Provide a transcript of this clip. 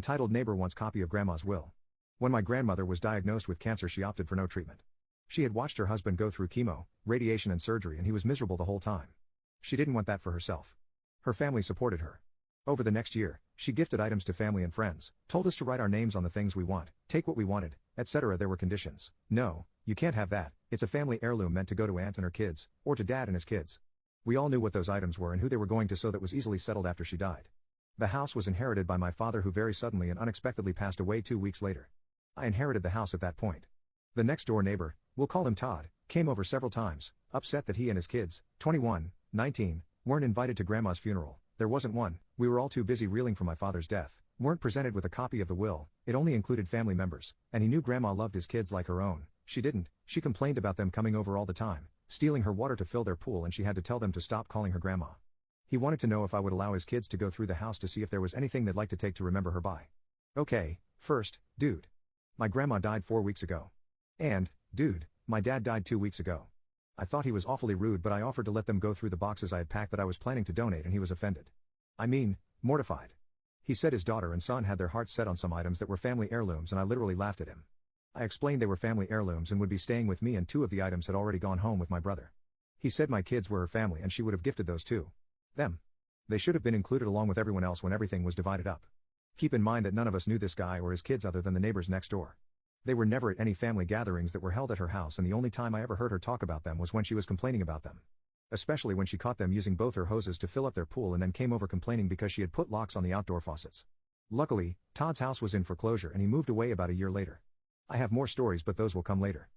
Entitled Neighbor wants copy of Grandma's will. When my grandmother was diagnosed with cancer, she opted for no treatment. She had watched her husband go through chemo, radiation and surgery, and he was miserable the whole time. She didn't want that for herself. Her family supported her. Over the next year, she gifted items to family and friends, told us to write our names on the things we want, take what we wanted, etc. There were conditions. No, you can't have that, it's a family heirloom meant to go to Aunt and her kids, or to Dad and his kids. We all knew what those items were and who they were going to, so that was easily settled after she died. The house was inherited by my father, who very suddenly and unexpectedly passed away 2 weeks later. I inherited the house at that point. The next door neighbor, we'll call him Todd, came over several times, upset that he and his kids, 21, 19, weren't invited to Grandma's funeral. There wasn't one, we were all too busy reeling from my father's death, weren't presented with a copy of the will, it only included family members, and he knew Grandma loved his kids like her own. She didn't. She complained about them coming over all the time, stealing her water to fill their pool, and she had to tell them to stop calling her Grandma. He wanted to know if I would allow his kids to go through the house to see if there was anything they'd like to take to remember her by. Okay, first, dude. My grandma died 4 weeks ago. And, dude, my dad died 2 weeks ago. I thought he was awfully rude, but I offered to let them go through the boxes I had packed that I was planning to donate, and he was offended. I mean, mortified. He said his daughter and son had their hearts set on some items that were family heirlooms, and I literally laughed at him. I explained they were family heirlooms and would be staying with me, and 2 of the items had already gone home with my brother. He said my kids were her family and she would have gifted those to them. They should have been included along with everyone else when everything was divided up. Keep in mind that none of us knew this guy or his kids other than the neighbors next door. They were never at any family gatherings that were held at her house, and the only time I ever heard her talk about them was when she was complaining about them. Especially when she caught them using both her hoses to fill up their pool and then came over complaining because she had put locks on the outdoor faucets. Luckily, Todd's house was in foreclosure and he moved away about a year later. I have more stories, but those will come later.